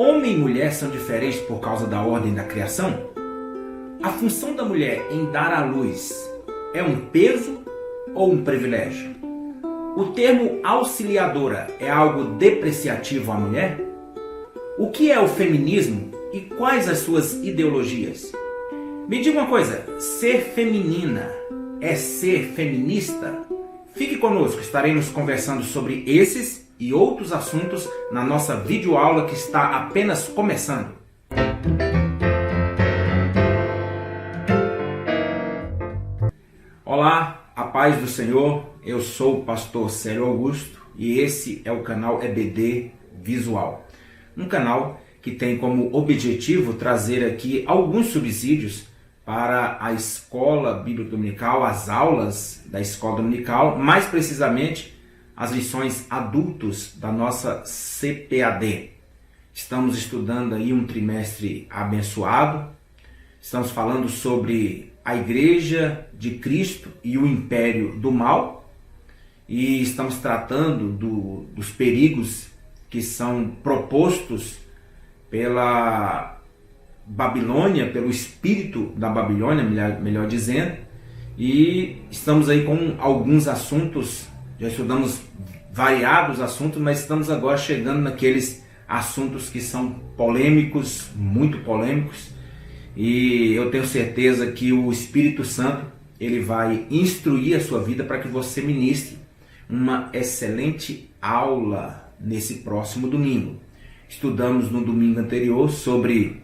Homem e mulher são diferentes por causa da ordem da criação? A função da mulher em dar à luz é um peso ou um privilégio? O termo auxiliadora é algo depreciativo à mulher? O que é o feminismo e quais as suas ideologias? Me diga uma coisa, ser feminina é ser feminista? Fique conosco, estaremos conversando sobre esses e outros assuntos na nossa videoaula que está apenas começando. Olá, a paz do Senhor, eu sou o pastor Célio Augusto e esse é o canal EBD Visual. Um canal que tem como objetivo trazer aqui alguns subsídios para a escola bíblica dominical, as aulas da escola dominical, mais precisamente as lições adultos da nossa CPAD. Estamos estudando aí um trimestre abençoado, estamos falando sobre a Igreja de Cristo e o Império do Mal e estamos tratando dos perigos que são propostos pela Babilônia, pelo espírito da Babilônia, melhor dizendo, e estamos aí com alguns assuntos, já estudamos variados assuntos, mas estamos agora chegando naqueles assuntos que são polêmicos, muito polêmicos, e eu tenho certeza que o Espírito Santo ele vai instruir a sua vida para que você ministre uma excelente aula nesse próximo domingo. Estudamos no domingo anterior sobre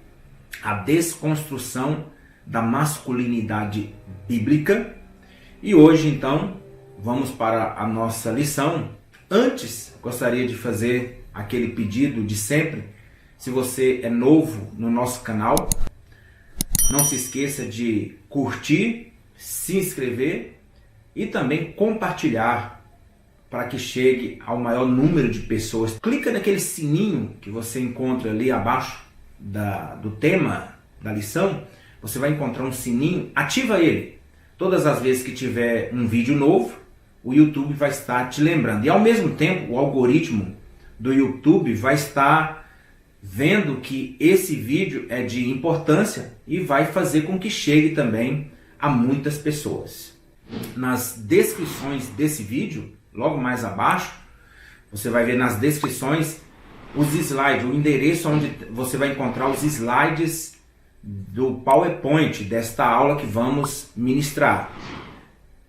a desconstrução da masculinidade bíblica e hoje então vamos para a nossa lição. Antes, gostaria de fazer aquele pedido de sempre. Se você é novo no nosso canal, não se esqueça de curtir, se inscrever e também compartilhar para que chegue ao maior número de pessoas. Clica naquele sininho que você encontra ali abaixo do tema da lição. Você vai encontrar um sininho, ativa ele. Todas as vezes que tiver um vídeo novo, o YouTube vai estar te lembrando. E ao mesmo tempo, o algoritmo do YouTube vai estar vendo que esse vídeo é de importância e vai fazer com que chegue também a muitas pessoas. Nas descrições desse vídeo, logo mais abaixo, você vai ver nas descrições os slides, o endereço onde você vai encontrar os slides do PowerPoint desta aula que vamos ministrar.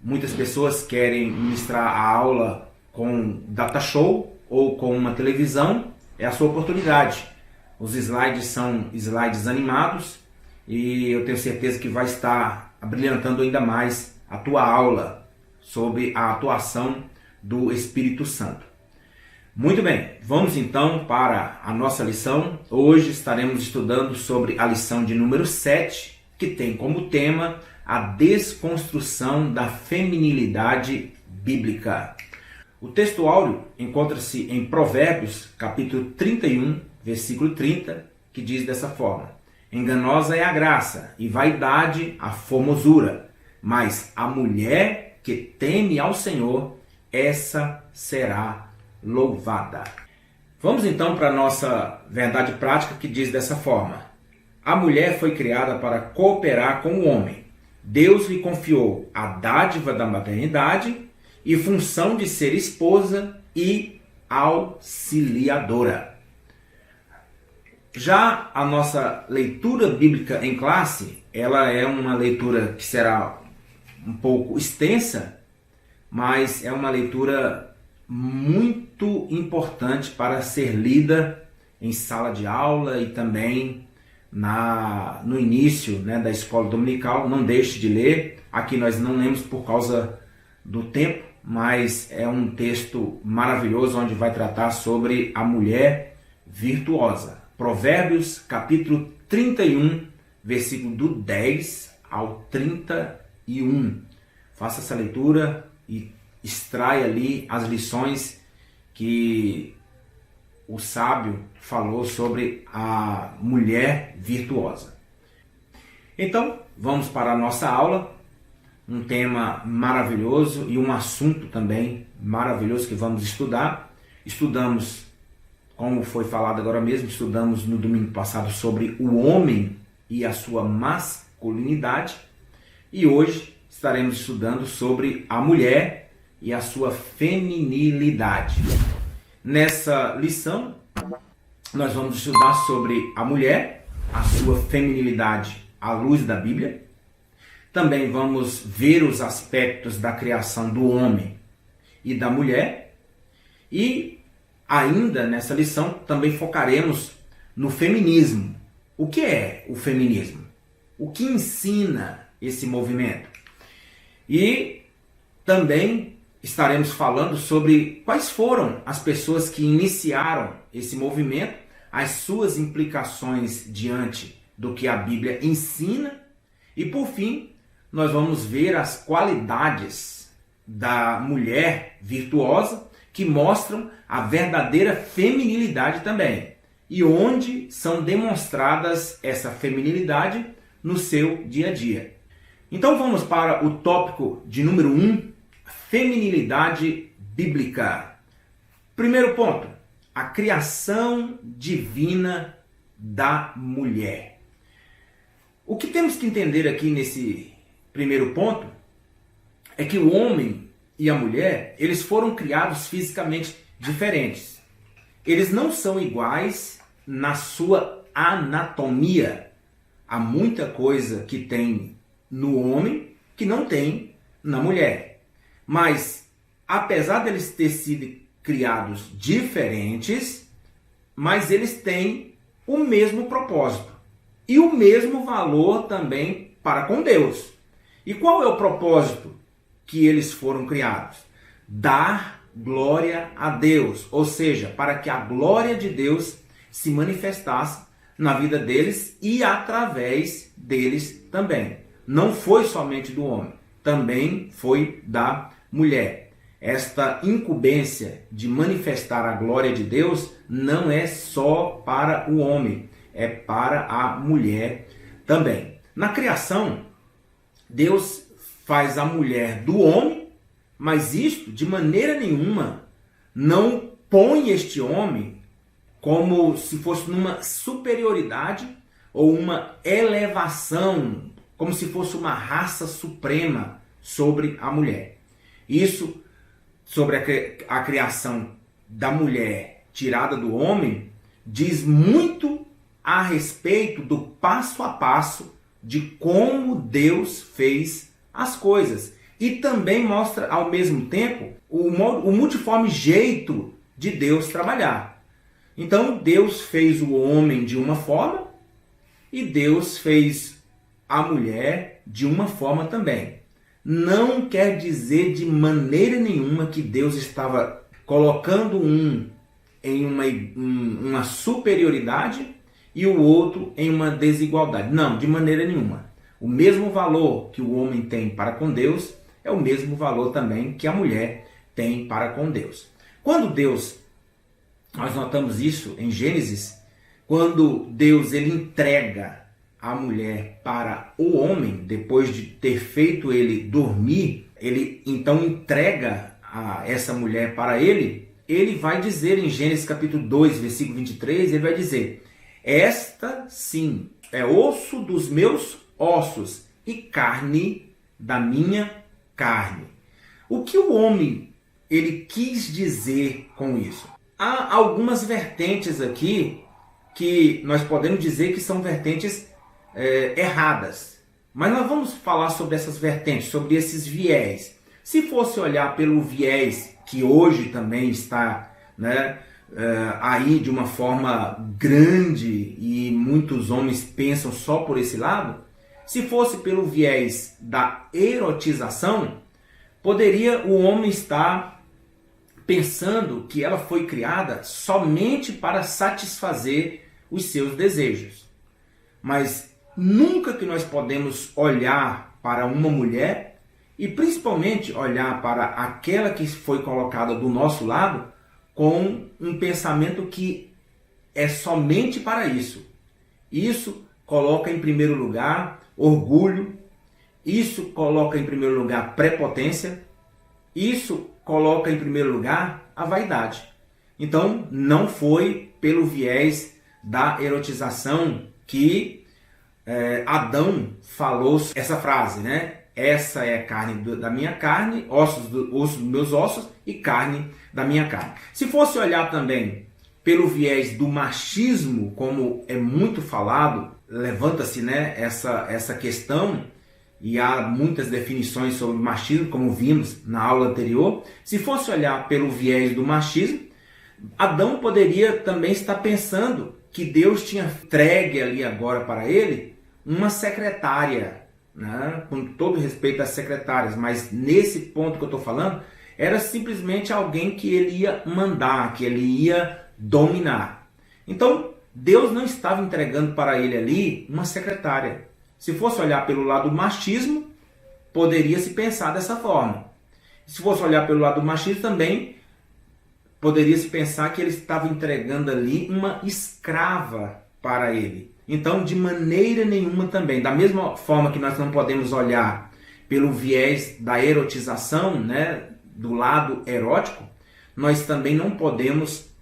Muitas pessoas querem ministrar a aula com data show ou com uma televisão, é a sua oportunidade. Os slides são slides animados e eu tenho certeza que vai estar abrilhantando ainda mais a tua aula sobre a atuação do Espírito Santo. Muito bem, vamos então para a nossa lição. Hoje estaremos estudando sobre a lição de número 7, que tem como tema a desconstrução da feminilidade bíblica. O texto áureo encontra-se em Provérbios, capítulo 31, versículo 30, que diz dessa forma: enganosa é a graça e vaidade a formosura, mas a mulher que teme ao Senhor, essa será louvada. Vamos então para a nossa verdade prática que diz dessa forma: a mulher foi criada para cooperar com o homem. Deus lhe confiou a dádiva da maternidade e função de ser esposa e auxiliadora. Já a nossa leitura bíblica em classe, ela é uma leitura que será um pouco extensa, mas é uma leitura muito importante para ser lida em sala de aula e também no início, da escola dominical. Não deixe de ler. Aqui nós não lemos por causa do tempo, mas é um texto maravilhoso onde vai tratar sobre a mulher virtuosa. Provérbios capítulo 31, versículo do 10 ao 31. Faça essa leitura e extrai ali as lições que o sábio falou sobre a mulher virtuosa. Então, vamos para a nossa aula. Um tema maravilhoso e um assunto também maravilhoso que vamos estudar. Estudamos como foi falado agora mesmo, estudamos no domingo passado sobre o homem e a sua masculinidade, e hoje estaremos estudando sobre a mulher e a sua feminilidade. Nessa lição, nós vamos estudar sobre a mulher, a sua feminilidade à luz da Bíblia. Também vamos ver os aspectos da criação do homem e da mulher. E ainda nessa lição também focaremos no feminismo. O que é o feminismo? O que ensina esse movimento? E também estaremos falando sobre quais foram as pessoas que iniciaram esse movimento, as suas implicações diante do que a Bíblia ensina. E por fim, nós vamos ver as qualidades da mulher virtuosa que mostram a verdadeira feminilidade também. E onde são demonstradas essa feminilidade no seu dia a dia. Então vamos para o tópico de número 1, feminilidade bíblica. Primeiro ponto, a criação divina da mulher. O que temos que entender aqui nesse primeiro ponto é que o homem e a mulher, eles foram criados fisicamente diferentes. Eles não são iguais na sua anatomia. Há muita coisa que tem no homem que não tem na mulher. Mas, apesar deles terem sido criados diferentes, mas eles têm o mesmo propósito e o mesmo valor também para com Deus. E qual é o propósito que eles foram criados? Dar glória a Deus, ou seja, para que a glória de Deus se manifestasse na vida deles e através deles também. Não foi somente do homem, também foi da mulher. Esta incumbência de manifestar a glória de Deus não é só para o homem, é para a mulher também. Na criação, Deus faz a mulher do homem, mas isto de maneira nenhuma não põe este homem como se fosse numa superioridade ou uma elevação, como se fosse uma raça suprema sobre a mulher. Isso sobre a criação da mulher tirada do homem diz muito a respeito do passo a passo de como Deus fez as coisas. E também mostra ao mesmo tempo o multiforme jeito de Deus trabalhar. Então Deus fez o homem de uma forma e Deus fez a mulher de uma forma também. Não quer dizer de maneira nenhuma que Deus estava colocando um em uma superioridade e o outro em uma desigualdade. Não, de maneira nenhuma. O mesmo valor que o homem tem para com Deus é o mesmo valor também que a mulher tem para com Deus. Quando Deus, nós notamos isso em Gênesis, quando Deus ele entrega a mulher para o homem, depois de ter feito ele dormir, ele então entrega essa mulher para ele, ele vai dizer em Gênesis capítulo 2, versículo 23, ele vai dizer: esta sim é osso dos meus ossos e carne da minha carne. O que o homem ele quis dizer com isso? Há algumas vertentes aqui que nós podemos dizer que são vertentes erradas. Mas nós vamos falar sobre essas vertentes, sobre esses viés. Se fosse olhar pelo viés que hoje também está aí de uma forma grande e muitos homens pensam só por esse lado, se fosse pelo viés da erotização, poderia o homem estar pensando que ela foi criada somente para satisfazer os seus desejos. Mas nunca que nós podemos olhar para uma mulher e principalmente olhar para aquela que foi colocada do nosso lado com um pensamento que é somente para isso. Isso coloca em primeiro lugar orgulho, isso coloca em primeiro lugar prepotência, isso coloca em primeiro lugar a vaidade. Então, não foi pelo viés da erotização que Adão falou essa frase, né? Essa é carne da minha carne, ossos dos meus ossos e carne da minha carne. Se fosse olhar também pelo viés do machismo, como é muito falado, levanta-se, né, essa questão, e há muitas definições sobre machismo, como vimos na aula anterior. Se fosse olhar pelo viés do machismo, Adão poderia também estar pensando que Deus tinha entregue ali agora para ele uma secretária, né? Com todo respeito às secretárias, mas nesse ponto que eu estou falando, era simplesmente alguém que ele ia mandar, que ele ia dominar. Então, Deus não estava entregando para ele ali uma secretária. Se fosse olhar pelo lado do machismo, poderia se pensar dessa forma. Se fosse olhar pelo lado do machismo também, poderia se pensar que ele estava entregando ali uma escrava para ele. Então, de maneira nenhuma também, da mesma forma que nós não podemos olhar pelo viés da erotização, né, do lado erótico, nós também não podemos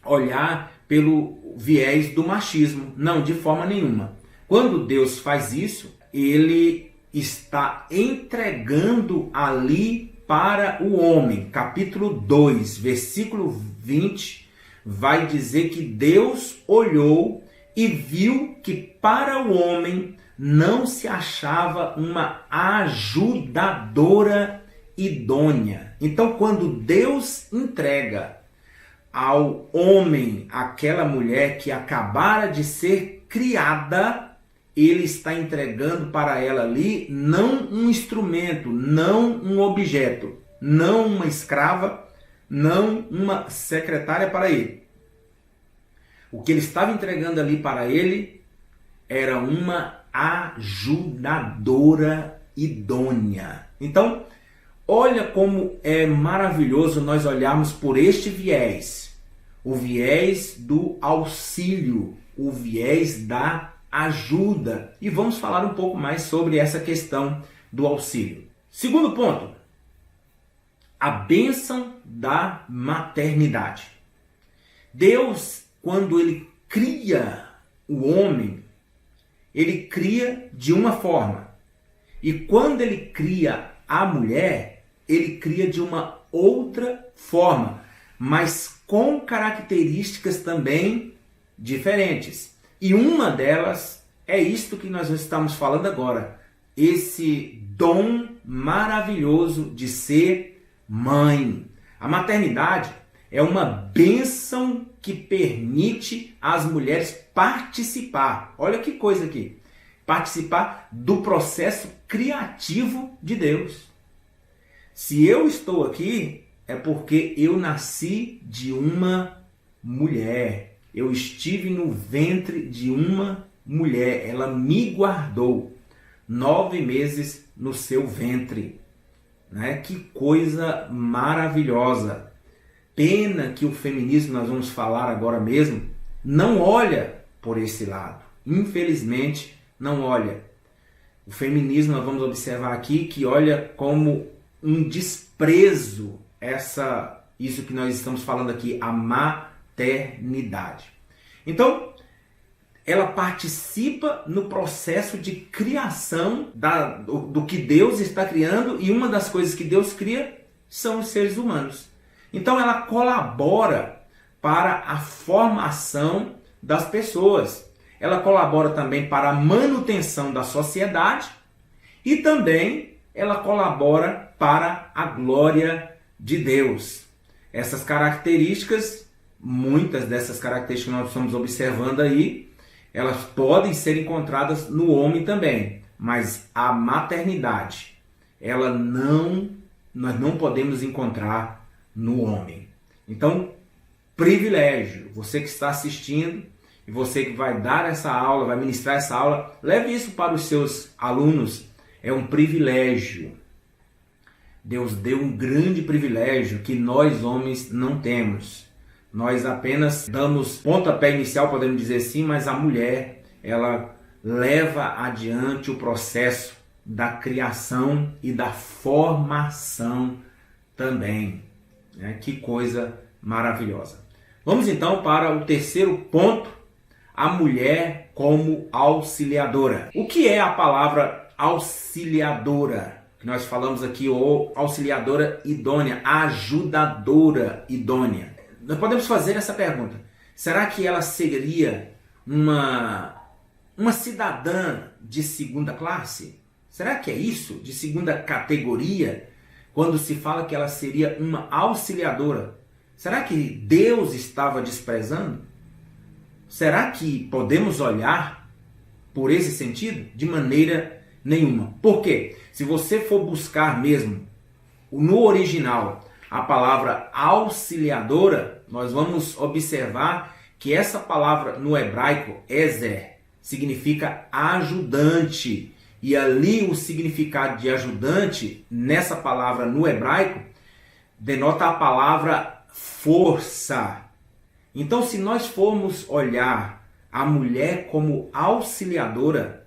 olhar pelo viés do machismo, não, de forma nenhuma. Quando Deus faz isso, ele está entregando ali para o homem. Capítulo 2, versículo 20, vai dizer que Deus olhou e viu que para o homem não se achava uma ajudadora idônea. Então, quando Deus entrega ao homem aquela mulher que acabara de ser criada, ele está entregando para ela ali não um instrumento, não um objeto, não uma escrava, não uma secretária para ele. O que ele estava entregando ali para ele era uma ajudadora idônea. Então, olha como é maravilhoso nós olharmos por este viés, o viés do auxílio, o viés da ajuda. E vamos falar um pouco mais sobre essa questão do auxílio. Segundo ponto, a bênção da maternidade. Deus, quando ele cria o homem, ele cria de uma forma. E quando ele cria a mulher, ele cria de uma outra forma, mas com características também diferentes. E uma delas é isto que nós estamos falando agora, esse dom maravilhoso de ser mãe. A maternidade é uma bênção que permite às mulheres participar. Olha que coisa aqui. Participar do processo criativo de Deus. Se eu estou aqui, é porque eu nasci de uma mulher. Eu estive no ventre de uma mulher. Ela me guardou 9 meses no seu ventre. Né? Que coisa maravilhosa. Pena que o feminismo, nós vamos falar agora mesmo, não olha por esse lado. Infelizmente, não olha. O feminismo, nós vamos observar aqui, que olha como um desprezo isso que nós estamos falando aqui, a maternidade. Então, ela participa no processo de criação do que Deus está criando, e uma das coisas que Deus cria são os seres humanos. Então ela colabora para a formação das pessoas. Ela colabora também para a manutenção da sociedade e também ela colabora para a glória de Deus. Essas características, muitas dessas características que nós estamos observando aí, elas podem ser encontradas no homem também, mas a maternidade, nós não podemos encontrar no homem. Então, privilégio, você que está assistindo e você que vai dar essa aula, vai ministrar essa aula, leve isso para os seus alunos. É um privilégio. Deus deu um grande privilégio que nós homens não temos. Nós apenas damos pontapé inicial, podemos dizer assim, mas a mulher, ela leva adiante o processo da criação e da formação também. Que coisa maravilhosa. Vamos então para o terceiro ponto, a mulher como auxiliadora. O que é a palavra auxiliadora? Que nós falamos aqui, ou auxiliadora idônea, ajudadora idônea. Nós podemos fazer essa pergunta: será que ela seria uma cidadã de segunda classe? Será que é isso? De segunda categoria? Quando se fala que ela seria uma auxiliadora, será que Deus estava desprezando? Será que podemos olhar por esse sentido? De maneira nenhuma. Por quê? Se você for buscar mesmo no original a palavra auxiliadora, nós vamos observar que essa palavra no hebraico, ezer, significa ajudante. E ali o significado de ajudante, nessa palavra no hebraico, denota a palavra força. Então, se nós formos olhar a mulher como auxiliadora,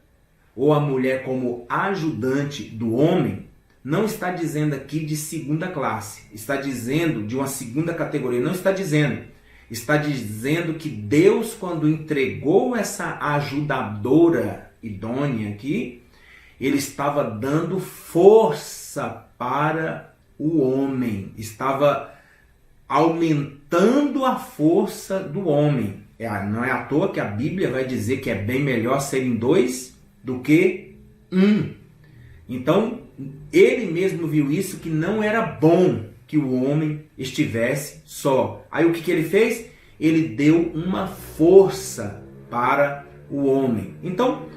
ou a mulher como ajudante do homem, não está dizendo aqui de segunda classe, está dizendo de uma segunda categoria, não está dizendo. Está dizendo que Deus, quando entregou essa ajudadora idônea aqui, Ele estava dando força para o homem, estava aumentando a força do homem. Não é à toa que a Bíblia vai dizer que é bem melhor serem dois do que um. Então, ele mesmo viu isso, que não era bom que o homem estivesse só. Aí o que ele fez? Ele deu uma força para o homem. Então,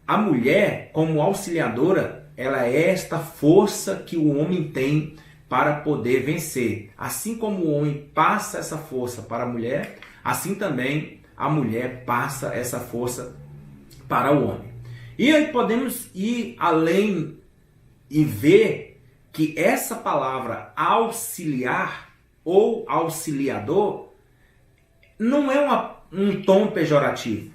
a mulher, como auxiliadora, ela é esta força que o homem tem para poder vencer. Assim como o homem passa essa força para a mulher, assim também a mulher passa essa força para o homem. E aí podemos ir além e ver que essa palavra auxiliar ou auxiliador não é um tom pejorativo.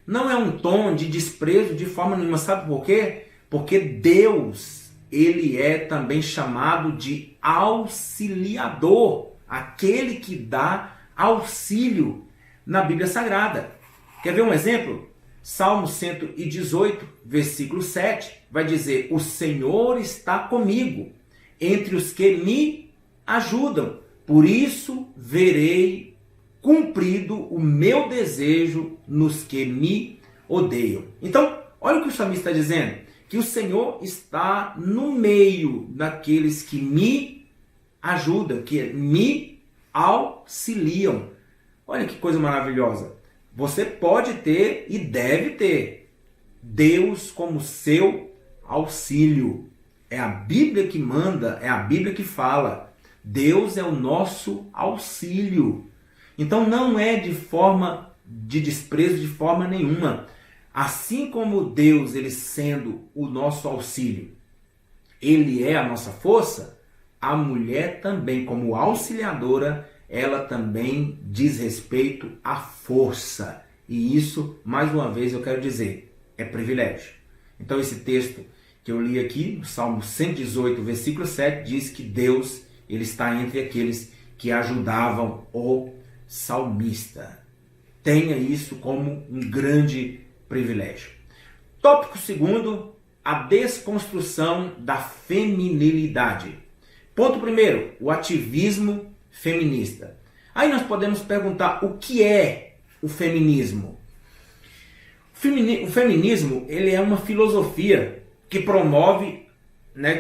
Não é um tom de desprezo de forma nenhuma. Sabe por quê? Porque Deus, ele é também chamado de auxiliador, aquele que dá auxílio na Bíblia Sagrada. Quer ver um exemplo? Salmo 118, versículo 7, vai dizer: o Senhor está comigo, entre os que me ajudam, por isso verei cumprido o meu desejo nos que me odeiam. Então, olha o que o salmista está dizendo, que o Senhor está no meio daqueles que me ajudam, que me auxiliam. Olha que coisa maravilhosa. Você pode ter e deve ter Deus como seu auxílio. É a Bíblia que manda, é a Bíblia que fala. Deus é o nosso auxílio. Então não é de forma de desprezo de forma nenhuma. Assim como Deus, ele sendo o nosso auxílio, ele é a nossa força, a mulher também, como auxiliadora, ela também diz respeito à força. E isso, mais uma vez, eu quero dizer, é privilégio. Então esse texto que eu li aqui, Salmo 118, versículo 7, diz que Deus, ele está entre aqueles que ajudavam o salmista. Tenha isso como um grande privilégio. Tópico segundo, a desconstrução da feminilidade. Ponto primeiro, o ativismo feminista. Aí nós podemos perguntar, o que é o feminismo? O feminismo, ele é uma filosofia que promove,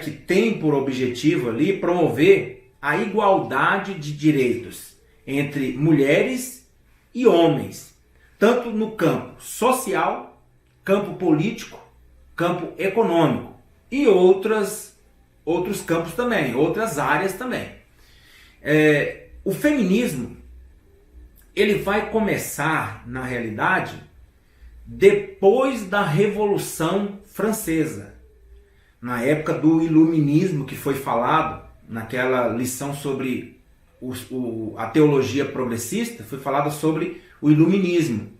que tem por objetivo ali promover a igualdade de direitos entre mulheres e homens, tanto no campo social, campo político, campo econômico e outros campos também, outras áreas também. O feminismo, ele vai começar, na realidade, depois da Revolução Francesa, na época do Iluminismo, que foi falado naquela lição sobre a teologia progressista, foi falado sobre o Iluminismo.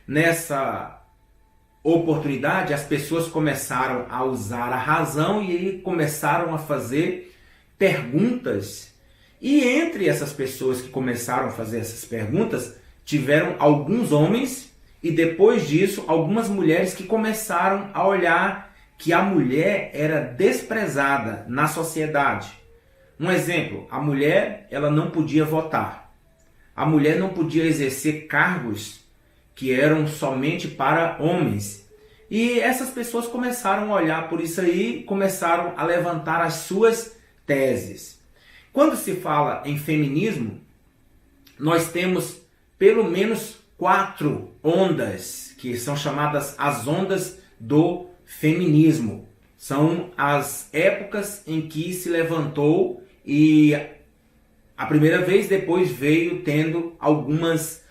Nessa oportunidade, as pessoas começaram a usar a razão e começaram a fazer perguntas E entre essas pessoas que começaram a fazer essas perguntas, tiveram alguns homens e depois disso algumas mulheres que começaram a olhar que a mulher era desprezada na sociedade. Um exemplo, a mulher ela não podia votar. A mulher não podia exercer cargos que eram somente para homens. E essas pessoas começaram a olhar por isso aí, começaram a levantar as suas teses. Quando se fala em feminismo, nós temos pelo menos 4 ondas, que são chamadas as ondas do feminismo. São as épocas em que se levantou e a primeira vez, depois veio tendo alguns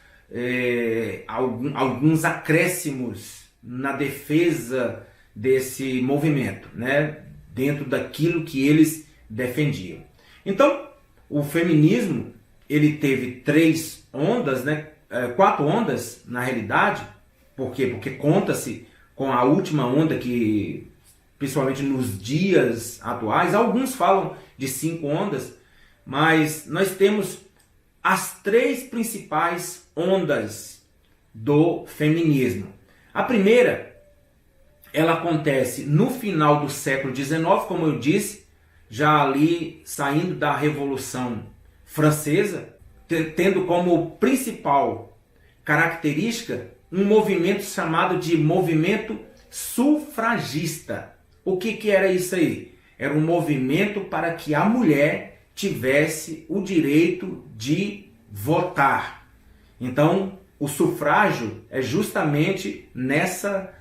acréscimos na defesa desse movimento, né? Dentro daquilo que eles defendiam. Então, o feminismo ele teve 3 ondas, né? 4 ondas na realidade. Por quê? Porque conta-se com a última onda que, principalmente nos dias atuais, alguns falam de 5 ondas, mas nós temos as 3 principais ondas do feminismo. A primeira, ela acontece no final do século XIX, como eu disse, já ali saindo da Revolução Francesa, tendo como principal característica um movimento chamado de movimento sufragista. O que era isso aí? Era um movimento para que a mulher tivesse o direito de votar. Então, o sufrágio é justamente nessa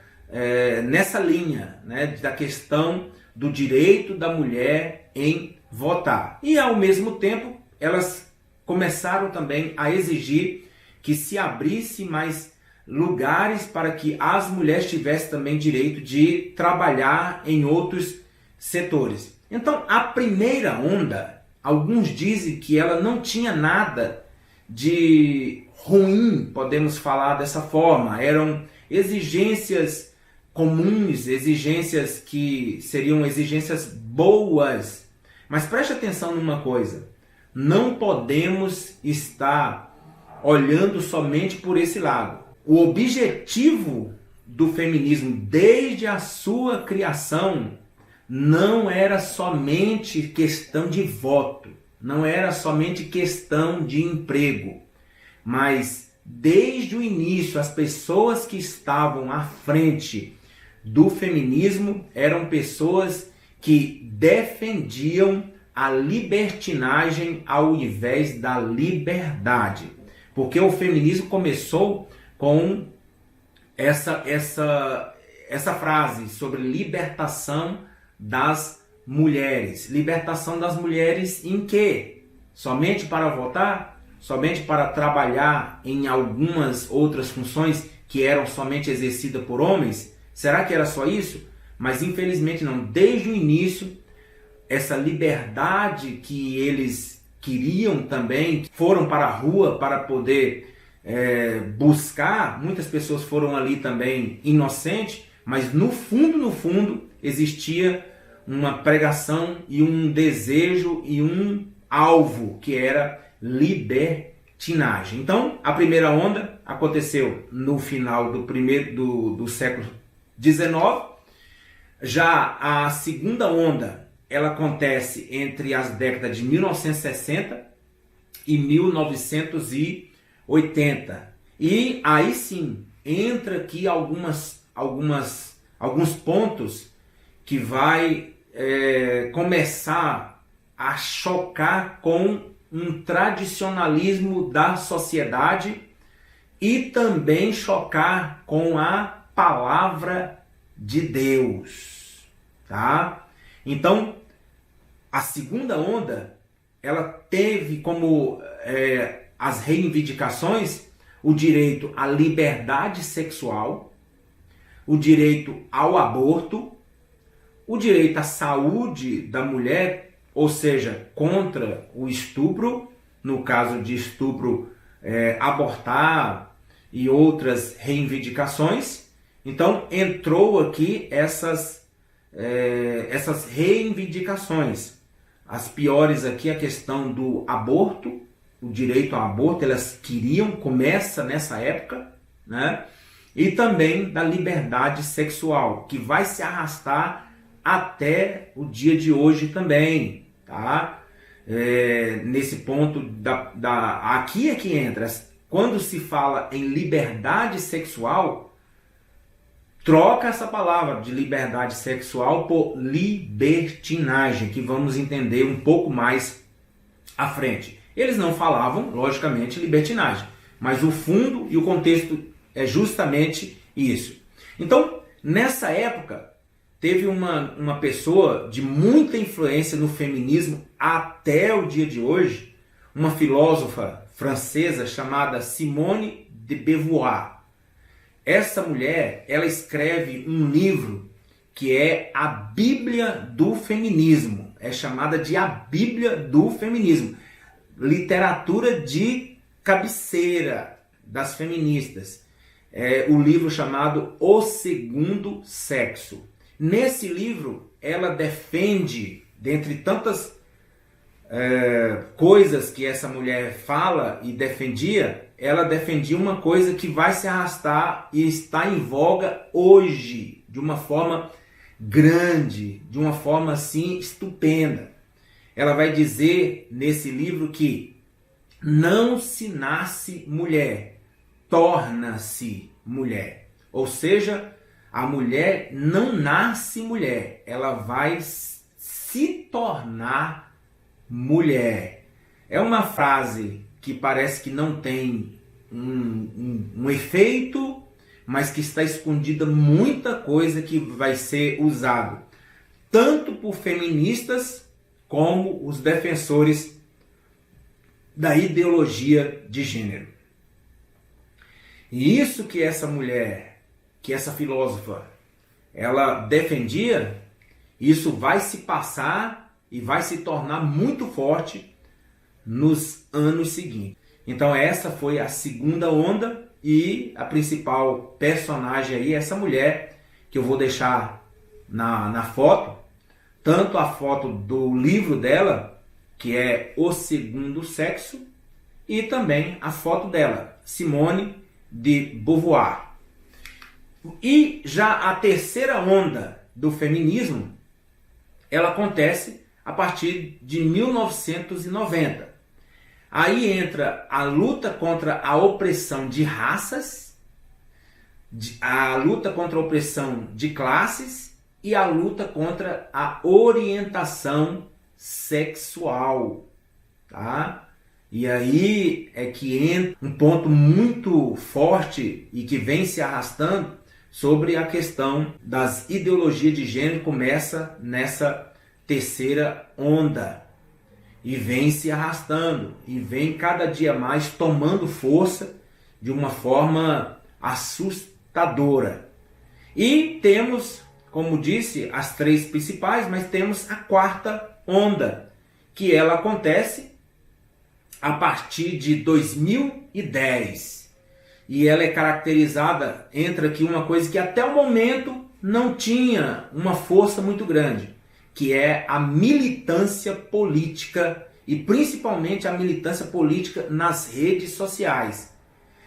linha, né, da questão do direito da mulher em votar. E, ao mesmo tempo, elas começaram também a exigir que se abrisse mais lugares para que as mulheres tivessem também direito de trabalhar em outros setores. Então, a primeira onda, alguns dizem que ela não tinha nada de ruim, podemos falar dessa forma. Eram exigências comuns, exigências que seriam exigências boas. Mas preste atenção numa coisa, não podemos estar olhando somente por esse lado. O objetivo do feminismo desde a sua criação não era somente questão de voto, não era somente questão de emprego, mas desde o início as pessoas que estavam à frente do feminismo eram pessoas que defendiam a libertinagem ao invés da liberdade. Porque o feminismo começou com essa frase sobre libertação das mulheres. Libertação das mulheres em quê? Somente para votar? Somente para trabalhar em algumas outras funções que eram somente exercidas por homens? Será que era só isso? Mas infelizmente não. Desde o início, essa liberdade que eles queriam também, foram para a rua para poder buscar. Muitas pessoas foram ali também inocentes, mas no fundo, existia uma pregação e um desejo e um alvo que era libertinagem. Então, a primeira onda aconteceu no final do século XIX. Já a segunda onda, ela acontece entre as décadas de 1960 e 1980. E aí sim, entra aqui alguns pontos que vai começar a chocar com um tradicionalismo da sociedade e também chocar com a palavra de Deus, tá? Então, a segunda onda, ela teve como as reivindicações o direito à liberdade sexual, o direito ao aborto, o direito à saúde da mulher, ou seja, contra o estupro, no caso de estupro, abortar e outras reivindicações. Então, entrou aqui essas reivindicações. As piores aqui, a questão do aborto, o direito ao aborto, elas queriam, começa nessa época, né? E também da liberdade sexual, que vai se arrastar até o dia de hoje também, tá? Nesse ponto, aqui é que entra, quando se fala em liberdade sexual, troca essa palavra de liberdade sexual por libertinagem, que vamos entender um pouco mais à frente. Eles não falavam, logicamente, libertinagem, mas o fundo e o contexto é justamente isso. Então, nessa época, teve uma pessoa de muita influência no feminismo até o dia de hoje, uma filósofa francesa chamada Simone de Beauvoir. Essa mulher, ela escreve um livro que é a Bíblia do Feminismo. É chamada de a Bíblia do Feminismo. Literatura de cabeceira das feministas. É o livro chamado O Segundo Sexo. Nesse livro, ela defende, dentre tantas coisas que essa mulher fala e defendia, ela defendia uma coisa que vai se arrastar e está em voga hoje, de uma forma grande, de uma forma assim estupenda. Ela vai dizer nesse livro que não se nasce mulher, torna-se mulher. Ou seja, a mulher não nasce mulher, ela vai se tornar mulher. É uma frase que parece que não tem um efeito, mas que está escondida muita coisa que vai ser usado, tanto por feministas como os defensores da ideologia de gênero. E isso que essa mulher, que essa filósofa, ela defendia, isso vai se passar e vai se tornar muito forte nos anos seguintes. Então essa foi a segunda onda e a principal personagem aí, essa mulher, que eu vou deixar na foto, tanto a foto do livro dela, que é O Segundo Sexo, e também a foto dela, Simone de Beauvoir. E já a terceira onda do feminismo, ela acontece a partir de 1990. Aí entra a luta contra a opressão de raças, a luta contra a opressão de classes e a luta contra a orientação sexual, tá? E aí é que entra um ponto muito forte e que vem se arrastando sobre a questão das ideologias de gênero, começa nessa terceira onda e vem se arrastando e vem cada dia mais tomando força de uma forma assustadora. E temos, como disse, as três principais, mas temos a quarta onda, que ela acontece a partir de 2010. E ela é caracterizada, entra aqui uma coisa que até o momento não tinha uma força muito grande, que é a militância política e principalmente a militância política nas redes sociais.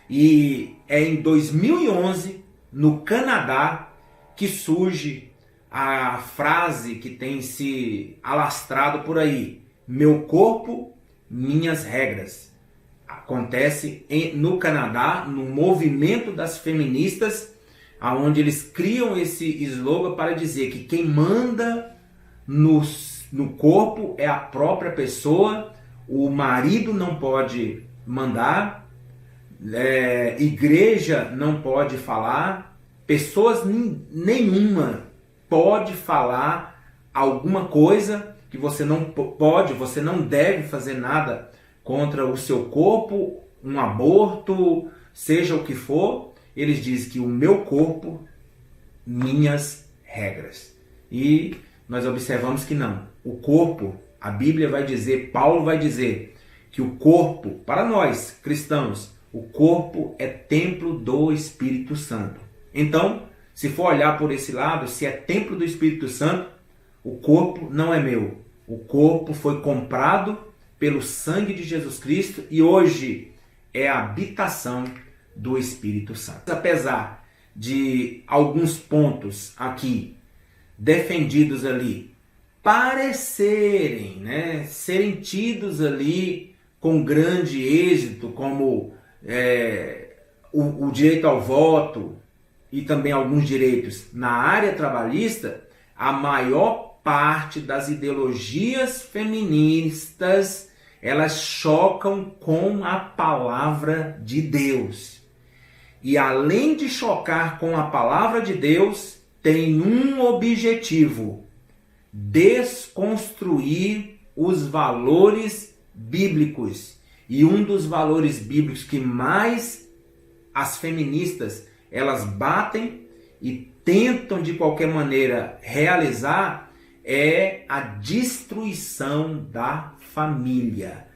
E é em 2011, no Canadá, que surge a frase que tem se alastrado por aí: meu corpo, minhas regras. Acontece no Canadá, no movimento das feministas, onde eles criam esse slogan para dizer que quem manda no corpo é a própria pessoa, o marido não pode mandar, igreja não pode falar, pessoas nenhuma pode falar alguma coisa, que você não pode, você não deve fazer nada contra o seu corpo, um aborto, seja o que for. Eles dizem que o meu corpo, minhas regras. E nós observamos que não. O corpo, a Bíblia vai dizer, Paulo vai dizer, que o corpo, para nós cristãos, o corpo é templo do Espírito Santo. Então, se for olhar por esse lado, se é templo do Espírito Santo, o corpo não é meu. O corpo foi comprado pelo sangue de Jesus Cristo e hoje é a habitação do Espírito Santo. Apesar de alguns pontos aqui defendidos ali parecerem, serem tidos ali com grande êxito, como o direito ao voto e também alguns direitos na área trabalhista, a maior parte das ideologias feministas, elas chocam com a palavra de Deus. E além de chocar com a palavra de Deus, tem um objetivo: desconstruir os valores bíblicos. E um dos valores bíblicos que mais as feministas elas batem e tentam de qualquer maneira realizar é a destruição da família.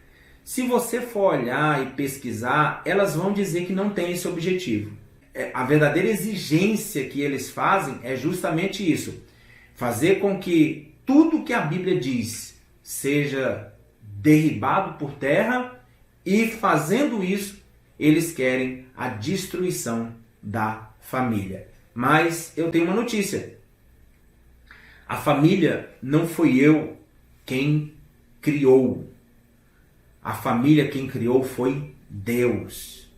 Se você for olhar e pesquisar, elas vão dizer que não tem esse objetivo. A verdadeira exigência que eles fazem é justamente isso: fazer com que tudo que a Bíblia diz seja derribado por terra, e fazendo isso, eles querem a destruição da família. Mas eu tenho uma notícia: a família não fui eu quem criou. A família quem criou foi Deus.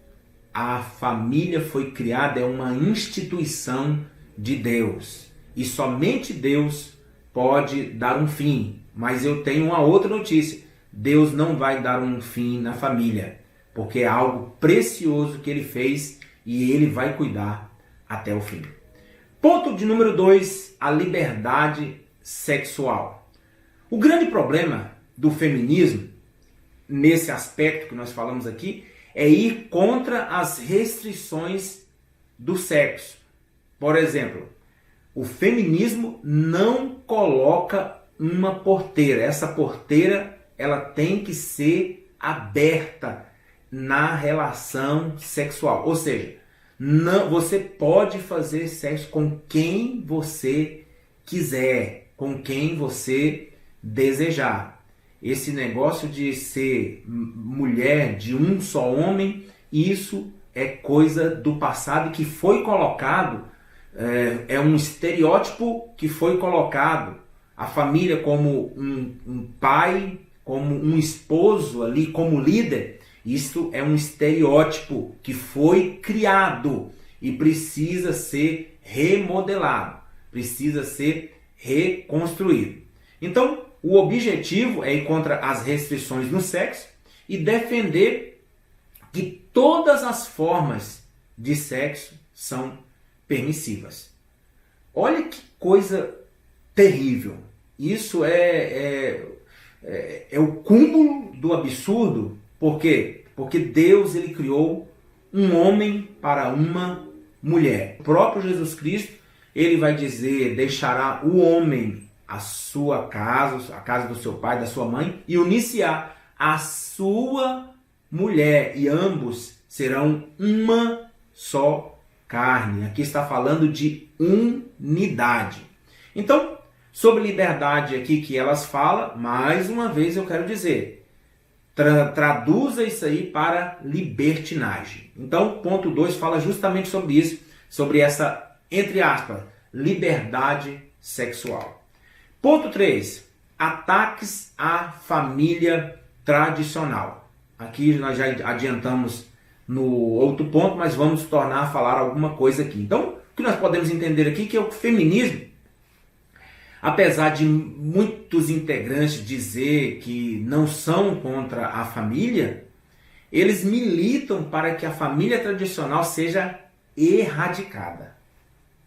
A família foi criada, é uma instituição de Deus. E somente Deus pode dar um fim. Mas eu tenho uma outra notícia: Deus não vai dar um fim na família, porque é algo precioso que Ele fez e Ele vai cuidar até o fim. Ponto de número 2, a liberdade sexual. O grande problema do feminismo, nesse aspecto que nós falamos aqui, é ir contra as restrições do sexo. Por exemplo, o feminismo não coloca uma porteira. Essa porteira ela tem que ser aberta na relação sexual. Ou seja, não, você pode fazer sexo com quem você quiser, com quem você desejar. Esse negócio de ser mulher de um só homem, isso é coisa do passado que foi colocado, é um estereótipo que foi colocado. A família como um pai, como um esposo ali, como líder, isso é um estereótipo que foi criado e precisa ser remodelado, precisa ser reconstruído. Então, o objetivo é ir contra as restrições no sexo e defender que todas as formas de sexo são permissivas. Olha que coisa terrível. Isso é o cúmulo do absurdo. Por quê? Porque Deus ele criou um homem para uma mulher. O próprio Jesus Cristo, ele vai dizer: deixará o homem a sua casa, a casa do seu pai, da sua mãe, e unir-se-á a sua mulher, e ambos serão uma só carne. Aqui está falando de unidade. Então, sobre liberdade aqui que elas falam, mais uma vez eu quero dizer, traduza isso aí para libertinagem. Então, ponto 2 fala justamente sobre isso, sobre essa, entre aspas, liberdade sexual. Ponto 3, ataques à família tradicional. Aqui nós já adiantamos no outro ponto, mas vamos tornar a falar alguma coisa aqui. Então, o que nós podemos entender aqui é que o feminismo, apesar de muitos integrantes dizer que não são contra a família, eles militam para que a família tradicional seja erradicada,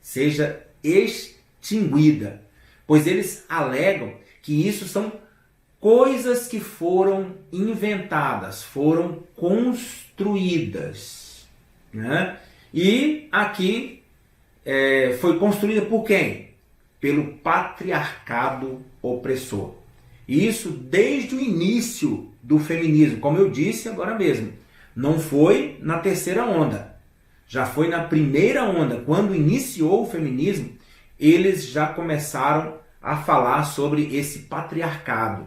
seja extinguida, pois eles alegam que isso são coisas que foram inventadas, foram construídas, né? E aqui foi construída por quem? Pelo patriarcado opressor. E isso desde o início do feminismo, como eu disse agora mesmo. Não foi na terceira onda, já foi na primeira onda. Quando iniciou o feminismo, eles já começaram a falar sobre esse patriarcado.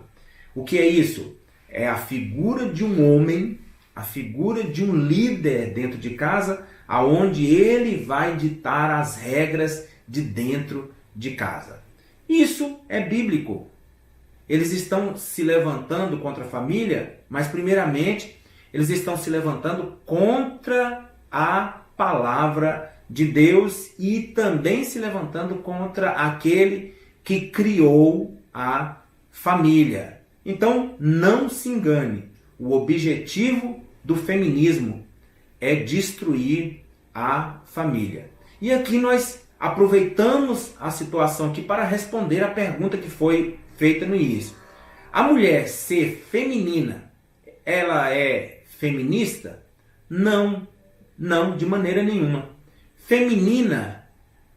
O que é isso? É a figura de um homem, a figura de um líder dentro de casa, aonde ele vai ditar as regras de dentro de casa. Isso é bíblico. Eles estão se levantando contra a família, mas primeiramente eles estão se levantando contra a palavra de Deus e também se levantando contra aquele que criou a família. Então, não se engane. O objetivo do feminismo é destruir a família. E aqui nós aproveitamos a situação aqui para responder a pergunta que foi feita no início. A mulher ser feminina, ela é feminista? Não, de maneira nenhuma. Feminina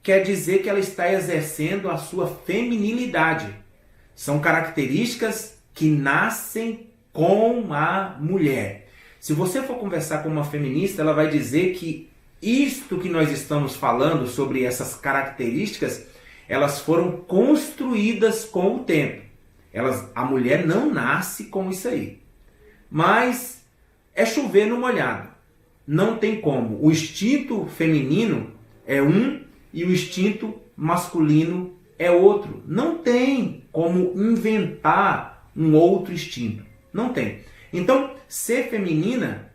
quer dizer que ela está exercendo a sua feminilidade. São características que nascem com a mulher. Se você for conversar com uma feminista, ela vai dizer que isto que nós estamos falando sobre essas características, elas foram construídas com o tempo. A mulher não nasce com isso aí. Mas é chover no molhado. Não tem como. O instinto feminino é um e o instinto masculino é outro. Não tem como inventar um outro instinto. Não tem. Então, ser feminina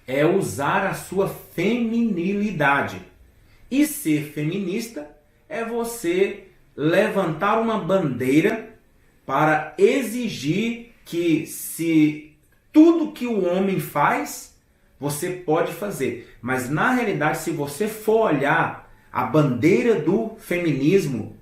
é usar a sua feminilidade. E ser feminista é você levantar uma bandeira para exigir que se tudo que o homem faz, você pode fazer. Mas na realidade, se você for olhar a bandeira do feminismo,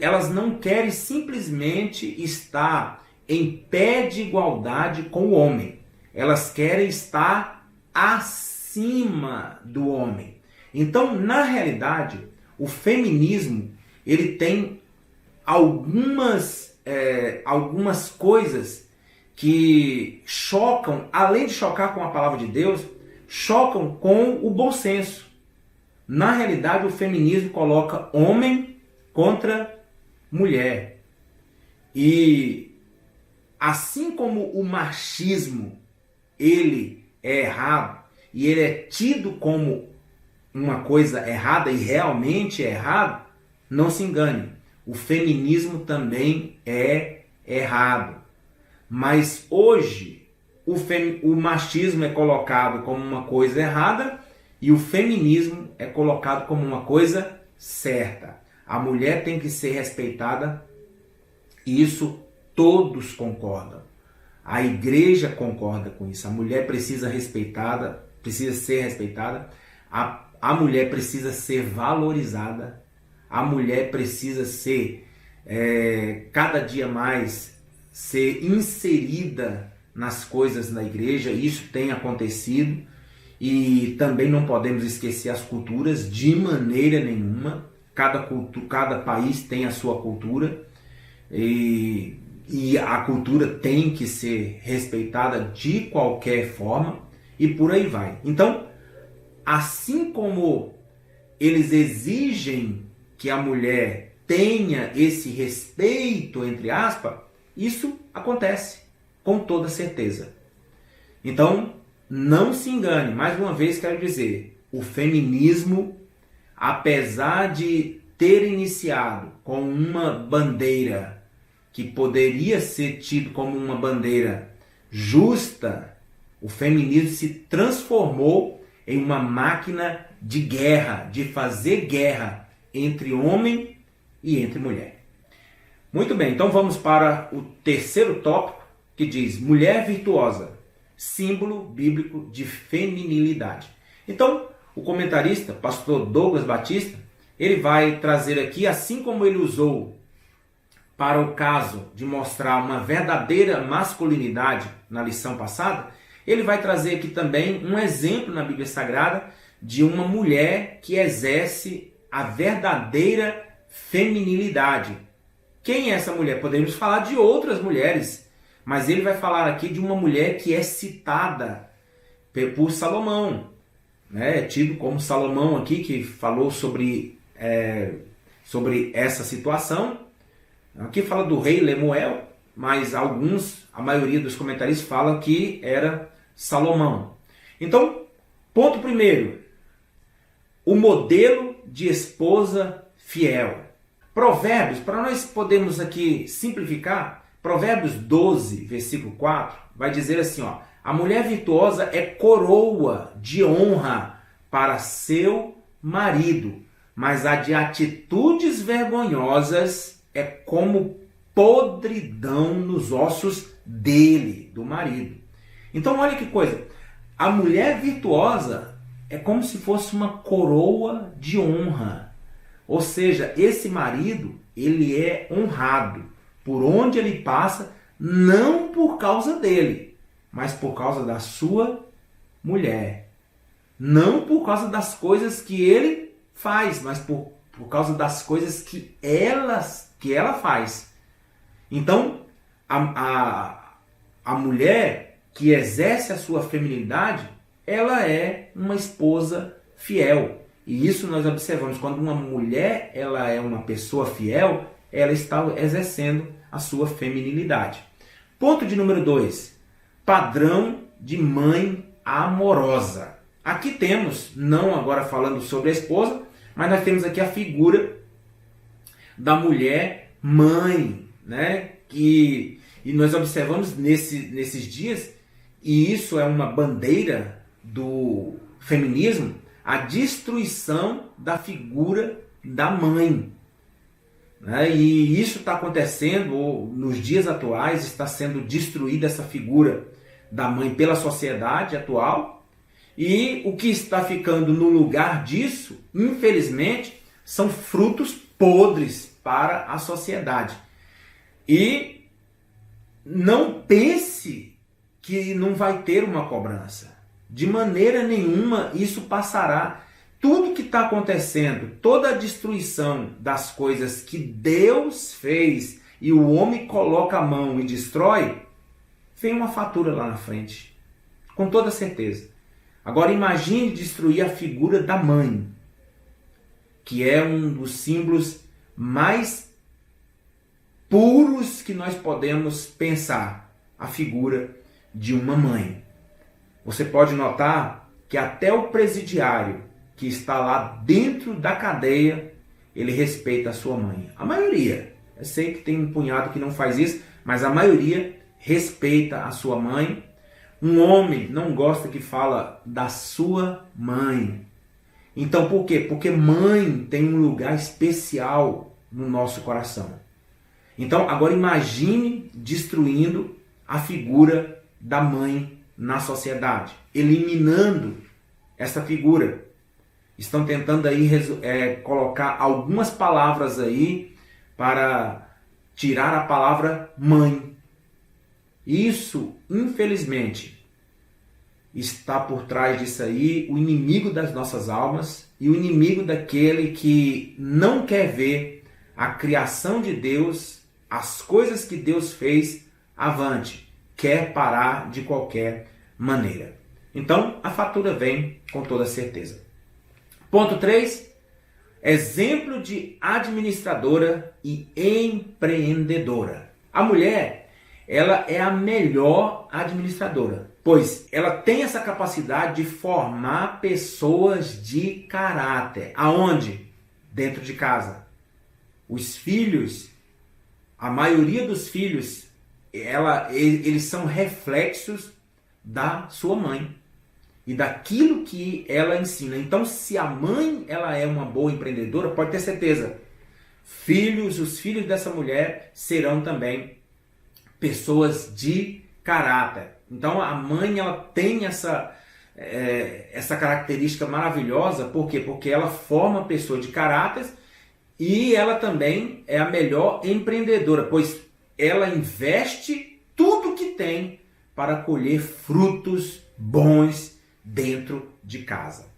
elas não querem simplesmente estar em pé de igualdade com o homem. Elas querem estar acima do homem. Então, na realidade, o feminismo ele tem algumas coisas que chocam, além de chocar com a palavra de Deus, chocam com o bom senso. Na realidade, o feminismo coloca homem contra mulher. E assim como o machismo ele é errado e ele é tido como uma coisa errada e realmente é errado, não se engane. O feminismo também é errado. Mas hoje o machismo é colocado como uma coisa errada e o feminismo é colocado como uma coisa certa. A mulher tem que ser respeitada e isso todos concordam. A igreja concorda com isso. A mulher precisa ser respeitada. A mulher precisa ser valorizada. A mulher precisa ser cada dia mais ser inserida nas coisas da igreja. Isso tem acontecido e também não podemos esquecer as culturas de maneira nenhuma. Cada país tem a sua cultura e a cultura tem que ser respeitada de qualquer forma e por aí vai. Então, assim como eles exigem que a mulher tenha esse respeito, entre aspas, isso acontece com toda certeza. Então, não se engane, mais uma vez quero dizer, o feminismo, apesar de ter iniciado com uma bandeira que poderia ser tido como uma bandeira justa, o feminismo se transformou em uma máquina de guerra, de fazer guerra entre homem e entre mulher. Muito bem, então vamos para o terceiro tópico, que diz mulher virtuosa, símbolo bíblico de feminilidade. Então, o comentarista, pastor Douglas Batista, ele vai trazer aqui, assim como ele usou para o caso de mostrar uma verdadeira masculinidade na lição passada, ele vai trazer aqui também um exemplo na Bíblia Sagrada de uma mulher que exerce a verdadeira feminilidade. Quem é essa mulher? Podemos falar de outras mulheres, mas ele vai falar aqui de uma mulher que é citada por Salomão, né? Tido como Salomão aqui, que falou sobre essa situação. Aqui fala do rei Lemuel, mas a maioria dos comentaristas fala que era Salomão. Então, ponto primeiro, o modelo de esposa fiel. Provérbios, para nós podermos aqui simplificar, Provérbios 12, versículo 4, vai dizer assim, ó, a mulher virtuosa é coroa de honra para seu marido, mas a de atitudes vergonhosas é como podridão nos ossos dele, do marido. Então olha que coisa, a mulher virtuosa é como se fosse uma coroa de honra. Ou seja, esse marido, ele é honrado por onde ele passa, não por causa dele, mas por causa da sua mulher. Não por causa das coisas que ele faz, mas por causa das coisas que ela faz. Então, a mulher que exerce a sua feminilidade, ela é uma esposa fiel. E isso nós observamos, quando uma mulher ela é uma pessoa fiel, ela está exercendo a sua feminilidade. Ponto de número 2, padrão de mãe amorosa. Aqui temos, não agora falando sobre a esposa, mas nós temos aqui a figura da mulher mãe, né? E nós observamos nesses dias, e isso é uma bandeira do feminismo, a destruição da figura da mãe. Né? E isso está acontecendo nos dias atuais, está sendo destruída essa figura da mãe pela sociedade atual. E o que está ficando no lugar disso, infelizmente, são frutos podres para a sociedade. E não pense que não vai ter uma cobrança. De maneira nenhuma isso passará. Tudo que está acontecendo, toda a destruição das coisas que Deus fez e o homem coloca a mão e destrói, vem uma fatura lá na frente. Com toda certeza. Agora imagine destruir a figura da mãe, que é um dos símbolos mais puros que nós podemos pensar. A figura de uma mãe. Você pode notar que até o presidiário que está lá dentro da cadeia, ele respeita a sua mãe. A maioria. Eu sei que tem um punhado que não faz isso, mas a maioria respeita a sua mãe. Um homem não gosta que fala da sua mãe. Então por quê? Porque mãe tem um lugar especial no nosso coração. Então agora imagine destruindo a figura da mãe na sociedade, eliminando essa figura. Estão tentando aí colocar algumas palavras aí para tirar a palavra mãe. Isso, infelizmente, está por trás disso aí o inimigo das nossas almas e o inimigo daquele que não quer ver a criação de Deus, as coisas que Deus fez avante. Quer parar de qualquer maneira. Então, a fatura vem com toda certeza. Ponto 3. Exemplo de administradora e empreendedora. A mulher, ela é a melhor administradora, pois ela tem essa capacidade de formar pessoas de caráter. Aonde? Dentro de casa. Os filhos, a maioria dos filhos, eles são reflexos da sua mãe e daquilo que ela ensina. Então, se a mãe ela é uma boa empreendedora, pode ter certeza, os filhos dessa mulher serão também pessoas de caráter. Então, a mãe ela tem essa característica maravilhosa. Por quê? Porque ela forma pessoa de caráter e ela também é a melhor empreendedora, pois ela investe tudo que tem para colher frutos bons dentro de casa.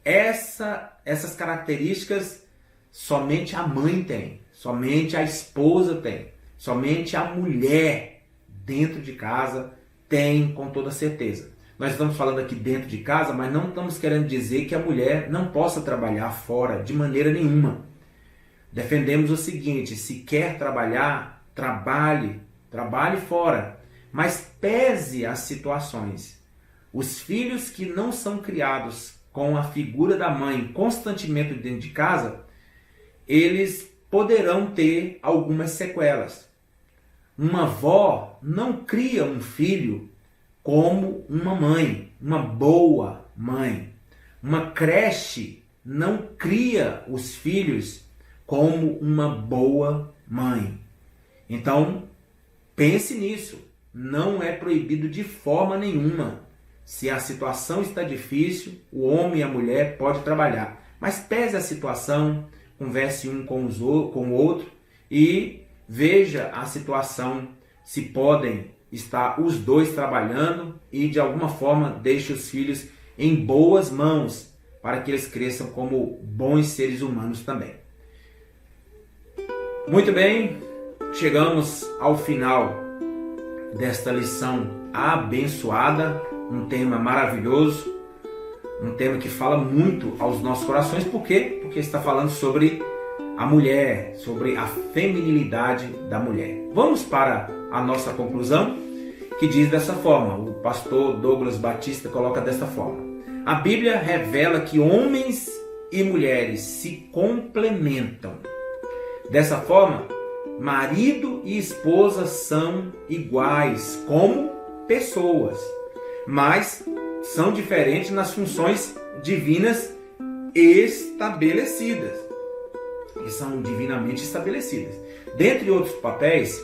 Essas características somente a mãe tem, somente a esposa tem, somente a mulher dentro de casa tem, com toda certeza. Nós estamos falando aqui dentro de casa, mas não estamos querendo dizer que a mulher não possa trabalhar fora de maneira nenhuma. defendemos o seguinte: se quer trabalhar, trabalhe fora, mas pese as situações. Os filhos que não são criados com a figura da mãe constantemente dentro de casa, eles poderão ter algumas sequelas. Uma avó não cria um filho como uma mãe, uma boa mãe. Uma creche não cria os filhos como uma boa mãe. Então, pense nisso. Não é proibido de forma nenhuma. Se a situação está difícil, o homem e a mulher podem trabalhar. Mas pese a situação, converse um com o outro e veja a situação, se podem estar os dois trabalhando e de alguma forma deixe os filhos em boas mãos para que eles cresçam como bons seres humanos também. Muito bem, chegamos ao final desta lição abençoada, um tema maravilhoso, um tema que fala muito aos nossos corações. Por quê? Porque está falando sobre a mulher, sobre a feminilidade da mulher. Vamos para a nossa conclusão, que diz dessa forma, o pastor Douglas Batista coloca dessa forma: a Bíblia revela que homens e mulheres se complementam. Dessa forma, marido e esposa são iguais como pessoas, mas são diferentes nas funções divinas estabelecidas, que são divinamente estabelecidas. Dentre outros papéis,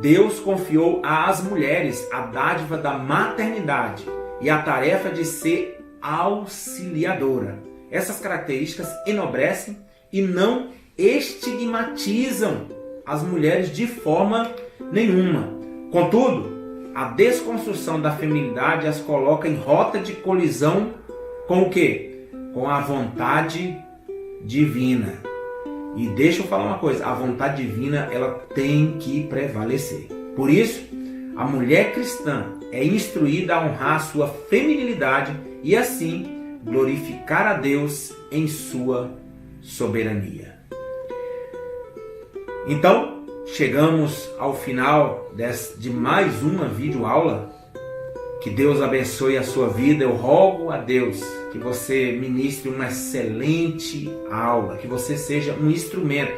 Deus confiou às mulheres a dádiva da maternidade e a tarefa de ser auxiliadora. Essas características enobrecem e não estigmatizam as mulheres de forma nenhuma. Contudo, a desconstrução da feminilidade as coloca em rota de colisão com o quê? Com a vontade divina. E deixa eu falar uma coisa, a vontade divina ela tem que prevalecer. Por isso, a mulher cristã é instruída a honrar sua feminilidade e assim glorificar a Deus em sua soberania. Então, chegamos ao final de mais uma videoaula. Que Deus abençoe a sua vida. Eu rogo a Deus que você ministre uma excelente aula, que você seja um instrumento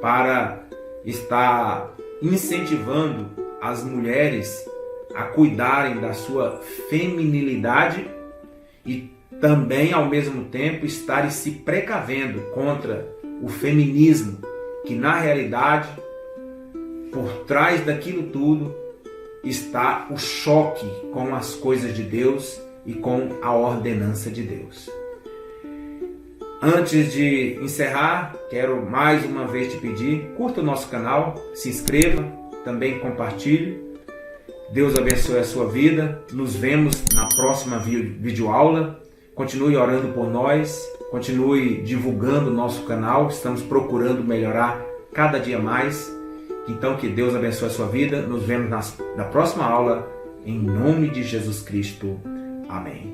para estar incentivando as mulheres a cuidarem da sua feminilidade e também, ao mesmo tempo, estarem se precavendo contra o feminismo, que na realidade, por trás daquilo tudo, está o choque com as coisas de Deus e com a ordenança de Deus. Antes de encerrar, quero mais uma vez te pedir, curta o nosso canal, se inscreva, também compartilhe. Deus abençoe a sua vida. Nos vemos na próxima videoaula. Continue orando por nós, continue divulgando o nosso canal. Estamos procurando melhorar cada dia mais. Então, que Deus abençoe a sua vida. Nos vemos na próxima aula. Em nome de Jesus Cristo. Amém.